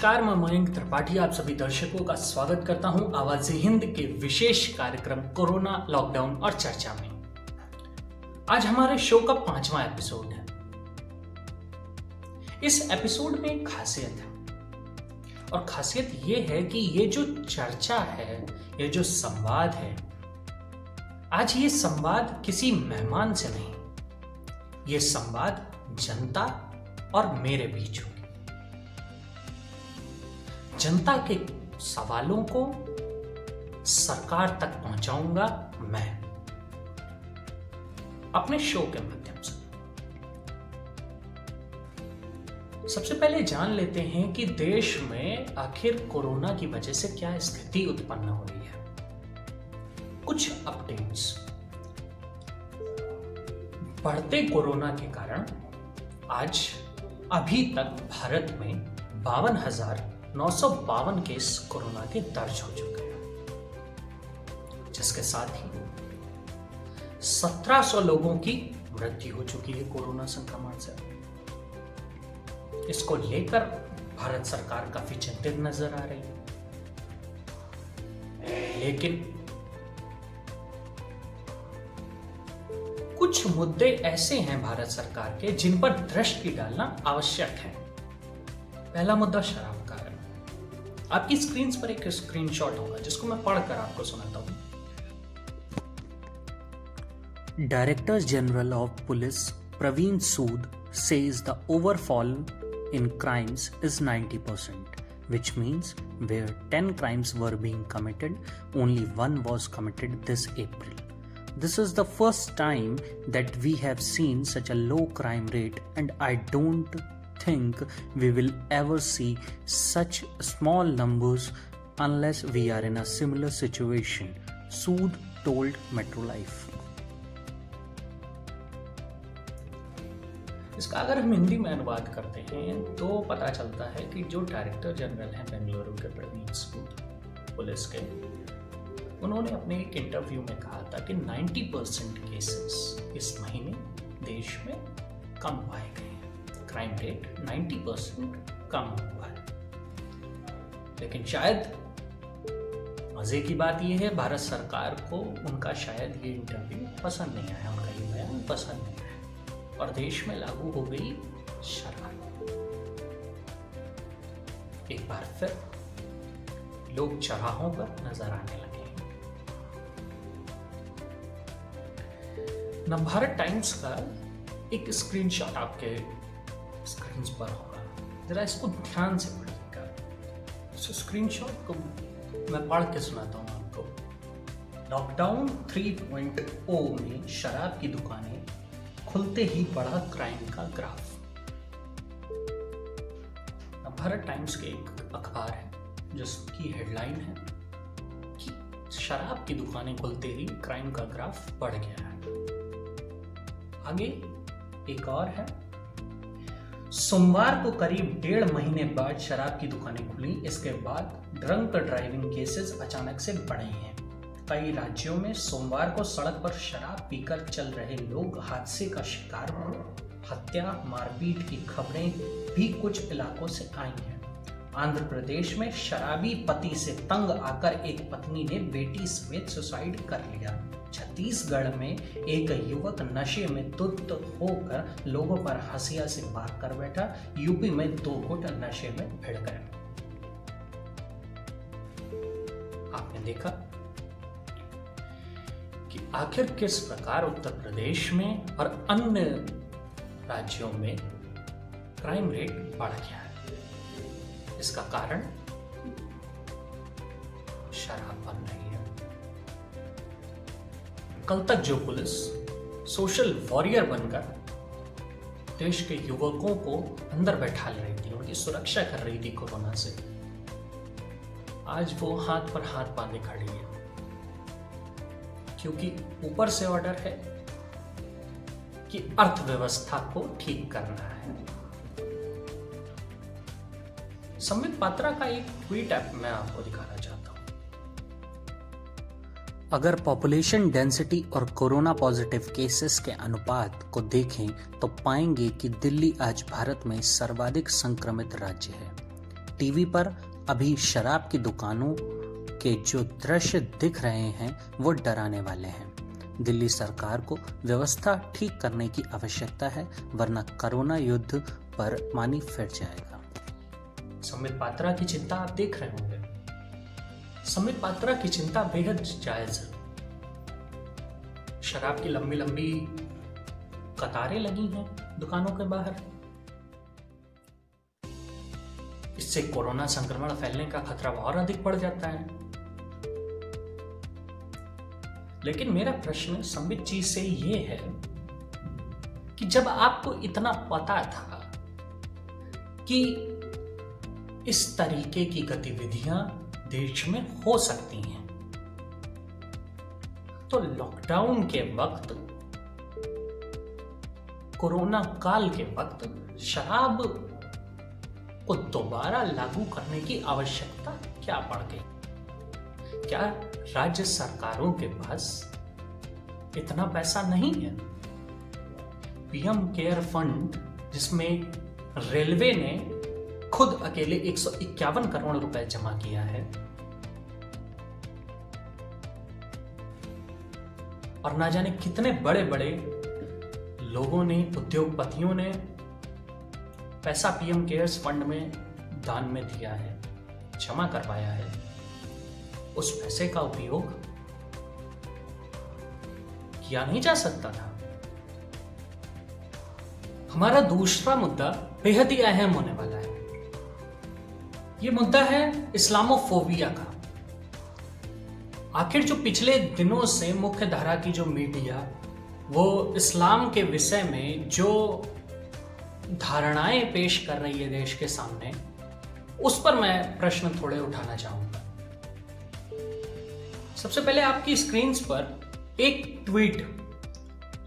नमस्कार, मैं मयंक त्रिपाठी आप सभी दर्शकों का स्वागत करता हूं आवाज़े हिंद के विशेष कार्यक्रम कोरोना, लॉकडाउन और चर्चा में। आज हमारे शो का 5वां एपिसोड है। इस एपिसोड में एक खासियत है और खासियत ये है कि ये जो चर्चा है, ये जो संवाद है, आज ये संवाद किसी मेहमान से नहीं, ये संवाद जनता और मेरे बीच होगी। जनता के सवालों को सरकार तक पहुंचाऊंगा मैं अपने शो के माध्यम से। सबसे पहले जान लेते हैं कि देश में आखिर कोरोना की वजह से क्या स्थिति उत्पन्न हो रही है। कुछ अपडेट्स। बढ़ते कोरोना के कारण आज अभी तक भारत में 52,952 केस कोरोना के दर्ज हो चुके हैं, जिसके साथ ही 1700 लोगों की मृत्यु हो चुकी है कोरोना संक्रमण से। इसको लेकर भारत सरकार काफी चिंतित नजर आ रही है, लेकिन कुछ मुद्दे ऐसे हैं भारत सरकार के जिन पर दृष्टि डालना आवश्यक है। पहला मुद्दा शराब का है। आपकी स्क्रीन पर एक स्क्रीनशॉट होगा जिसको मैं पढ़कर आपको सुनाता हूं। Director General of Police Praveen Sood says the overfall in crimes is 90%, which means where 10 crimes were being committed, only one was committed this April. This is the first time that we have seen such a low crime rate, and I don't think we will ever see such small numbers unless we are in a similar situation, Sood told Metro Life. इसका अगर हम हिंदी में अनुवाद करते हैं तो पता चलता है कि जो डायरेक्टर जनरल हैं बेंगलुरु के प्रवीण सूद पुलिस के, उन्होंने अपने एक इंटरव्यू में कहा था कि 90% केसेस इस महीने देश में कम पाए गए हैं। क्राइम रेट 90% कम हुआ है। लेकिन शायद मजे की बात यह है, भारत सरकार को उनका शायद ये इंटरव्यू पसंद नहीं आया, उनका ये बयान पसंद नहीं आया और देश में लागू हो गई शराब। एक बार फिर लोग चौराहों पर नजर आने लगे। नवभारत टाइम्स का एक स्क्रीनशॉट आपके स्क्रीन पर होगा, जरा इसको ध्यान से पढ़िएगा। इस स्क्रीनशॉट को मैं पढ़ के सुनाता हूं आपको। लॉकडाउन 3.0 में शराब की दुकानें खुलते ही बढ़ा क्राइम का ग्राफ। नवभारत टाइम्स के एक अखबार है जिसकी हेडलाइन है कि शराब की दुकानें खुलते ही क्राइम का ग्राफ बढ़ गया है। आगे एक और है, सोमवार को करीब 1.5 महीने बाद शराब की दुकानें खुली। इसके बाद ड्रंक ड्राइविंग केसेस अचानक से बढ़े हैं। कई राज्यों में सोमवार को सड़क पर शराब पीकर चल रहे लोग हादसे का शिकार हुए। हत्या, मारपीट की खबरें भी कुछ इलाकों से आई हैं। आंध्र प्रदेश में शराबी पति से तंग आकर एक पत्नी ने बेटी समेत सुसाइड कर लिया। छत्तीसगढ़ में एक युवक नशे में धुत होकर लोगों पर हंसिया से वार कर बैठा। यूपी में 2 गुट नशे में भिड़ गए। आपने देखा कि आखिर किस प्रकार उत्तर प्रदेश में और अन्य राज्यों में क्राइम रेट बढ़ गया है। इसका कारण शराब बन रही है। कल तक जो पुलिस सोशल वॉरियर बनकर देश के युवकों को अंदर बैठा रही थी, उनकी सुरक्षा कर रही थी कोरोना से, आज वो हाथ पर हाथ बांधे खड़ी है, क्योंकि ऊपर से ऑर्डर है कि अर्थव्यवस्था को ठीक करना है। संबित पात्रा का एक ट्वीट ऐप मैं आपको दिखाना चाहता हूं। अगर पॉपुलेशन डेंसिटी और कोरोना पॉजिटिव केसेस के अनुपात को देखें तो पाएंगे कि दिल्ली आज भारत में सर्वाधिक संक्रमित राज्य है। टीवी पर अभी शराब की दुकानों के जो दृश्य दिख रहे हैं वो डराने वाले हैं। दिल्ली सरकार को व्यवस्था ठीक करने की आवश्यकता है, वरना कोरोना युद्ध पर पानी फिर जाएगा। संबित पात्रा की चिंता आप देख रहे होंगे। संबित पात्रा की चिंता बेहद जायज है। शराब की लंबी लंबी कतारें लगी हैं दुकानों के बाहर। इससे कोरोना संक्रमण फैलने का खतरा और अधिक बढ़ जाता है। लेकिन मेरा प्रश्न संबित जी से ये है कि जब आपको इतना पता था कि इस तरीके की गतिविधियां देश में हो सकती हैं, तो लॉकडाउन के वक्त, कोरोना काल के वक्त शराब को दोबारा लागू करने की आवश्यकता क्या पड़ गई? क्या राज्य सरकारों के पास इतना पैसा नहीं है? पीएम केयर फंड, जिसमें रेलवे ने खुद अकेले 151 करोड़ रुपए जमा किया है, और ना जाने कितने बड़े बड़े लोगों ने, उद्योगपतियों ने पैसा पीएम केयर्स फंड में दान में दिया है, जमा करवाया है, उस पैसे का उपयोग किया नहीं जा सकता था? हमारा दूसरा मुद्दा बेहद ही अहम होने वाला है। यह मुद्दा है इस्लामोफोबिया का। आखिर जो पिछले दिनों से मुख्य धारा की जो मीडिया वो इस्लाम के विषय में जो धारणाएं पेश कर रही है देश के सामने, उस पर मैं प्रश्न थोड़े उठाना चाहूंगा। सबसे पहले आपकी स्क्रीन पर एक ट्वीट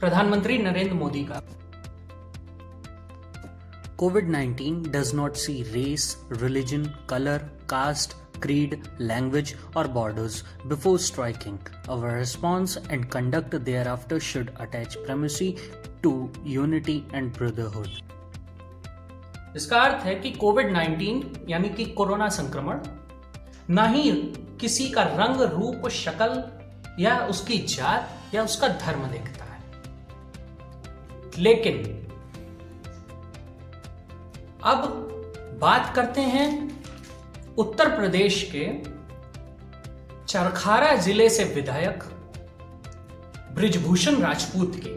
प्रधानमंत्री नरेंद्र मोदी का। COVID-19 does not see race, religion, color, caste, creed, language or borders before striking. Our response and conduct thereafter should attach primacy to unity and brotherhood. इसका अर्थ है कि कोविड-19 यानी कि कोरोना संक्रमण ना ही किसी का रंग, रूप, शक्ल या उसकी जात या उसका धर्म देखता है, लेकिन अब बात करते हैं उत्तर प्रदेश के चरखारा जिले से विधायक बृजभूषण राजपूत की,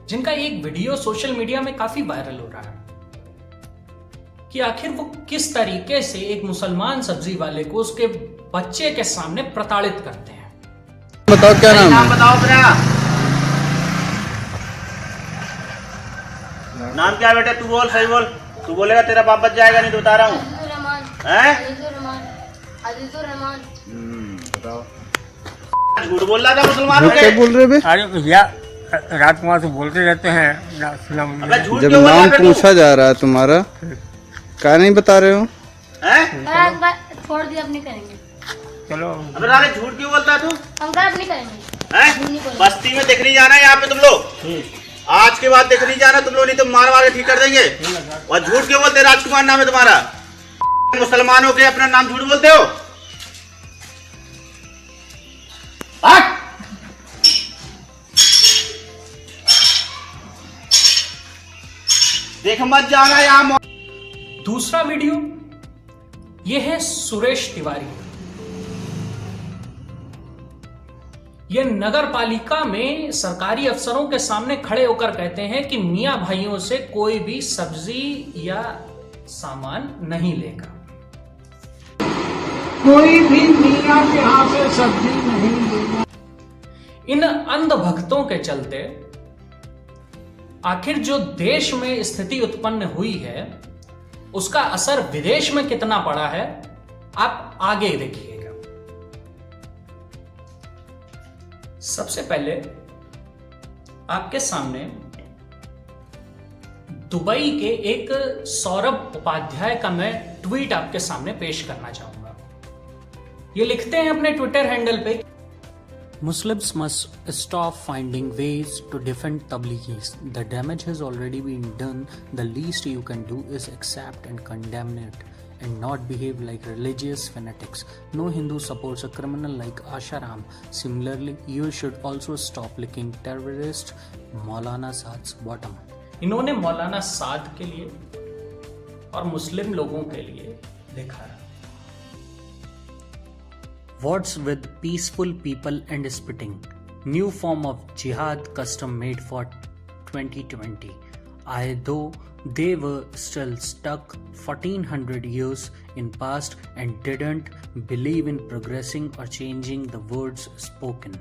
जिनका एक वीडियो सोशल मीडिया में काफी वायरल हो रहा है कि आखिर वो किस तरीके से एक मुसलमान सब्जी वाले को उसके बच्चे के सामने प्रताड़ित करते हैं। बताओ क्या नाम बताओ अपना नाम क्या है बेटा? तू बोल, सही बोल। तू बोलेगा तेरा बाप बच जाएगा, नहीं तो बता रहा हूँ। बताओ। झूठ बोल रहा था मुसलमानों के। क्या बोल रहे बे? अरे भैया राजकुमार से बोलते रहते हैं। जब नाम पूछा जा रहा है तुम्हारा, क्या नहीं बता रहे हो? छोड़ दिया, अब नहीं करेंगे। चलो अबे रारे झूठ क्यों बोलता है तू? हम अब नहीं करेंगे। बस्ती में दिख नहीं जाना यहाँ पे तुम लोग। आज के बाद दिख नहीं जाना तुम लोग, नहीं तो मार मार के ठीक कर देंगे। और झूठ क्यों बोलते? राजकुमार नाम है तुम्हारा। मुसलमानों के अपना नाम झूठ बोलते हो। देख मत जाना यहाँ। दूसरा वीडियो ये है सुरेश तिवारी। ये नगर पालिका में सरकारी अफसरों के सामने खड़े होकर कहते हैं कि मियां भाइयों से कोई भी सब्जी या सामान नहीं लेगा। कोई भी मियां के यहाँ से सब्जी नहीं लेगा। इन अंधभक्तों के चलते आखिर जो देश में स्थिति उत्पन्न हुई है उसका असर विदेश में कितना पड़ा है, आप आगे देखिएगा। सबसे पहले आपके सामने दुबई के एक सौरभ उपाध्याय का मैं ट्वीट आपके सामने पेश करना चाहूंगा। ये लिखते हैं अपने ट्विटर हैंडल पे, Muslims must stop finding ways to defend Tabligis. The damage has already been done. The least you can do is accept and condemn it. and not behave like religious fanatics. No Hindu supports a criminal like Asharam. Similarly, you should also stop licking terrorist Maulana Saad's bottom. इन्होंने मौलाना साद के लिए और मुस्लिम लोगों के लिए लिखा है. What's with peaceful people and spitting? New form of jihad custom made for 2020. Though they were still stuck 1400 years in past and didn't believe in progressing or changing the words spoken.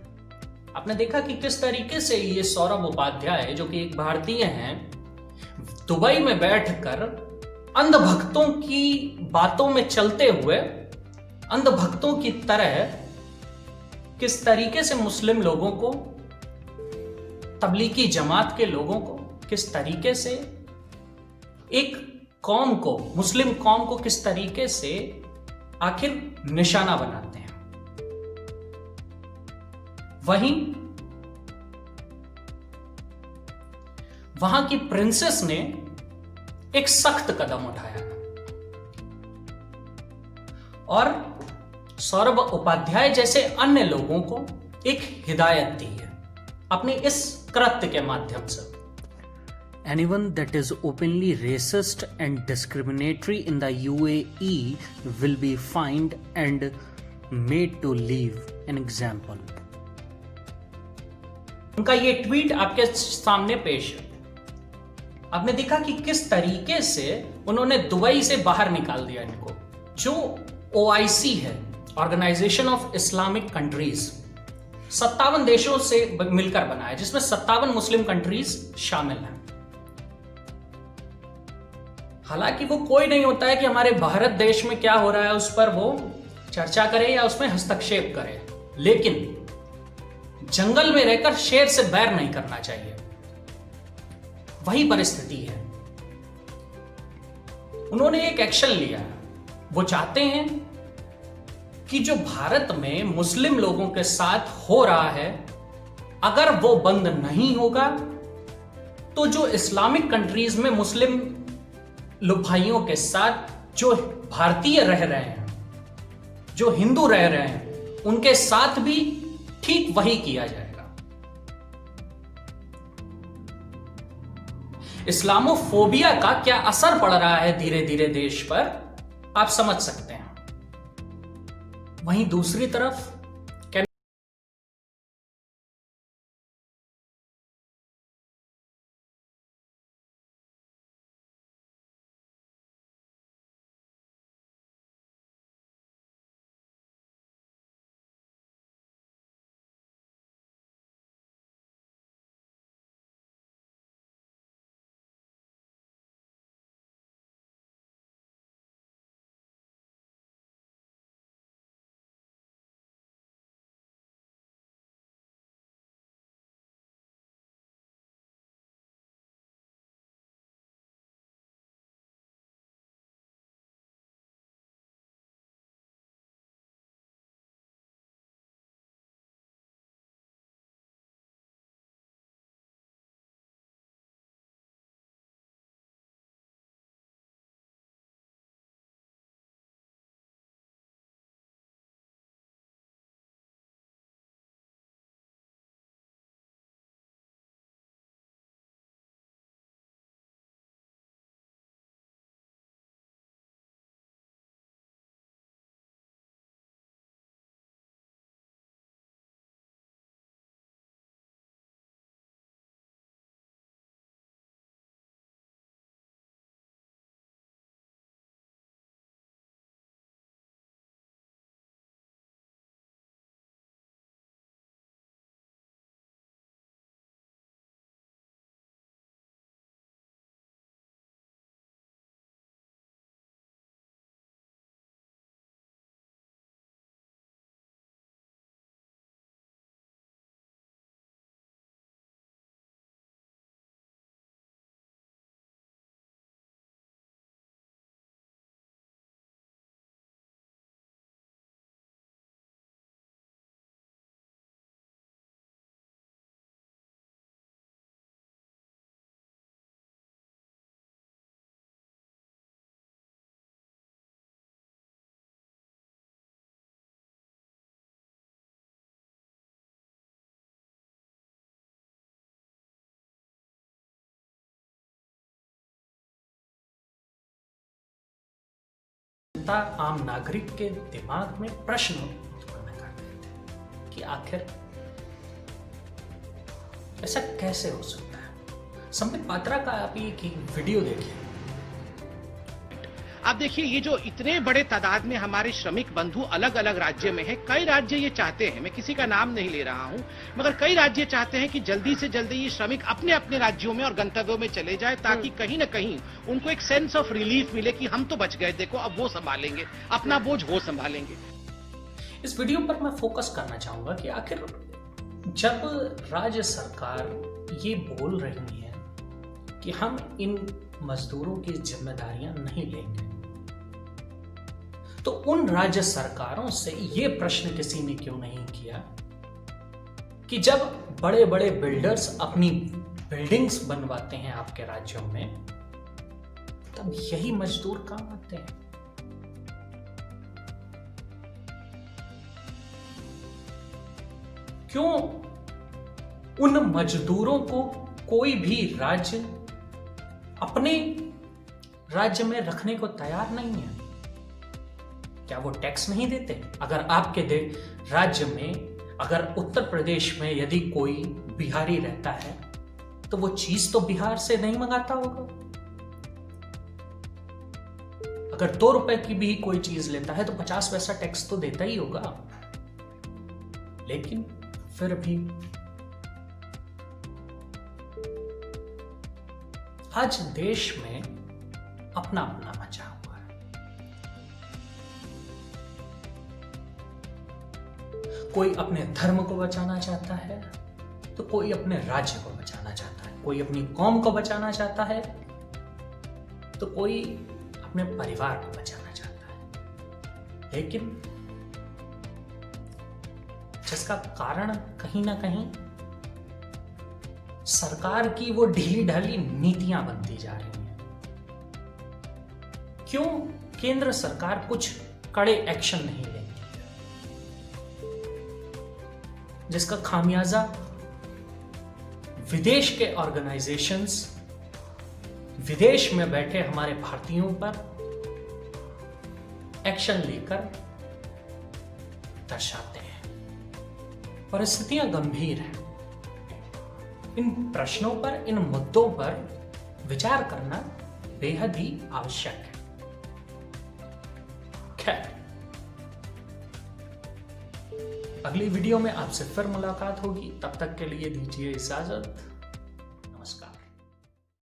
आपने देखा कि किस तरीके से ये सौरभ उपाध्याय जो कि एक भारतीय हैं दुबई में बैठकर अंधभक्तों की बातों में चलते हुए अंधभक्तों की तरह किस तरीके से मुस्लिम लोगों को, तबलीगी जमात के लोगों को, किस तरीके से एक कौम को, मुस्लिम कौम को किस तरीके से आखिर निशाना बनाते हैं. वहीं वहां की प्रिंसेस ने एक सख्त कदम उठाया और सौरभ उपाध्याय जैसे अन्य लोगों को एक हिदायत दी है अपने इस कृत्य के माध्यम से. Anyone that is openly racist and discriminatory in the UAE will be fined and made to leave an example. उनका ये ट्वीट आपके सामने पेश है. आपने देखा कि किस तरीके से उन्होंने दुबई से बाहर निकाल दिया इनको. जो OIC है, ऑर्गेनाइजेशन ऑफ इस्लामिक कंट्रीज, 57 देशों से मिलकर बना है जिसमें 57 मुस्लिम कंट्रीज शामिल हैं. हालांकि वो कोई नहीं होता है कि हमारे भारत देश में क्या हो रहा है उस पर वो चर्चा करे या उसमें हस्तक्षेप करे, लेकिन जंगल में रहकर शेर से बैर नहीं करना चाहिए. वही परिस्थिति है. उन्होंने एक एक्शन लिया है. वो चाहते हैं कि जो भारत में मुस्लिम लोगों के साथ हो रहा है अगर वो बंद नहीं होगा तो जो इस्लामिक कंट्रीज में मुस्लिम भाइयों के साथ जो भारतीय रह रहे हैं, जो हिंदू रह रहे हैं, उनके साथ भी ठीक वही किया जाएगा. इस्लामोफोबिया का क्या असर पड़ रहा है धीरे धीरे देश पर आप समझ सकते हैं. वहीं दूसरी तरफ जनता, आम नागरिक के दिमाग में प्रश्न उत्पन्न कर देते हैं कि आखिर ऐसा कैसे हो सकता है। संबित पात्रा का आप एक वीडियो देखिए। आप देखिए, ये जो इतने बड़े तादाद में हमारे श्रमिक बंधु अलग अलग राज्य में हैं, कई राज्य ये चाहते हैं, मैं किसी का नाम नहीं ले रहा हूं, मगर कई राज्य चाहते हैं कि जल्दी से जल्दी ये श्रमिक अपने अपने राज्यों में और गंतव्यों में चले जाए, ताकि कहीं न कहीं उनको एक सेंस ऑफ रिलीफ मिले कि हम तो बच गए, देखो अब वो संभालेंगे, अपना बोझ वो संभालेंगे। इस वीडियो पर मैं फोकस करना चाहूंगा कि आखिर जब राज्य सरकार ये बोल रही है कि हम इन मजदूरों की जिम्मेदारियां नहीं लेंगे, तो उन राज्य सरकारों से यह प्रश्न किसी ने क्यों नहीं किया कि जब बड़े बड़े बिल्डर्स अपनी बिल्डिंग्स बनवाते हैं आपके राज्यों में, तब यही मजदूर काम आते हैं। क्यों उन मजदूरों को कोई भी राज्य अपने राज्य में रखने को तैयार नहीं है? क्या वो टैक्स नहीं देते? अगर आपके राज्य में, अगर उत्तर प्रदेश में यदि कोई बिहारी रहता है तो वो चीज तो बिहार से नहीं मंगाता होगा। अगर 2 रुपए की भी कोई चीज लेता है तो 50 पैसा टैक्स तो देता ही होगा। लेकिन फिर भी आज देश में अपना अपना मचा हुआ है। कोई अपने धर्म को बचाना चाहता है तो कोई अपने राज्य को बचाना चाहता है, कोई अपनी कौम को बचाना चाहता है तो कोई अपने परिवार को बचाना चाहता है। लेकिन जिसका कारण कहीं ना कहीं सरकार की वो ढीली ढाली नीतियां बनती जा रही हैं। क्यों केंद्र सरकार कुछ कड़े एक्शन नहीं लेती, जिसका खामियाजा विदेश के ऑर्गेनाइजेशंस, विदेश में बैठे हमारे भारतीयों पर एक्शन लेकर दर्शाते हैं। परिस्थितियां गंभीर हैं। इन प्रश्नों पर, इन मुद्दों पर विचार करना बेहद ही आवश्यक है। खैर, अगली वीडियो में आपसे फिर मुलाकात होगी। तब तक के लिए दीजिए इजाजत।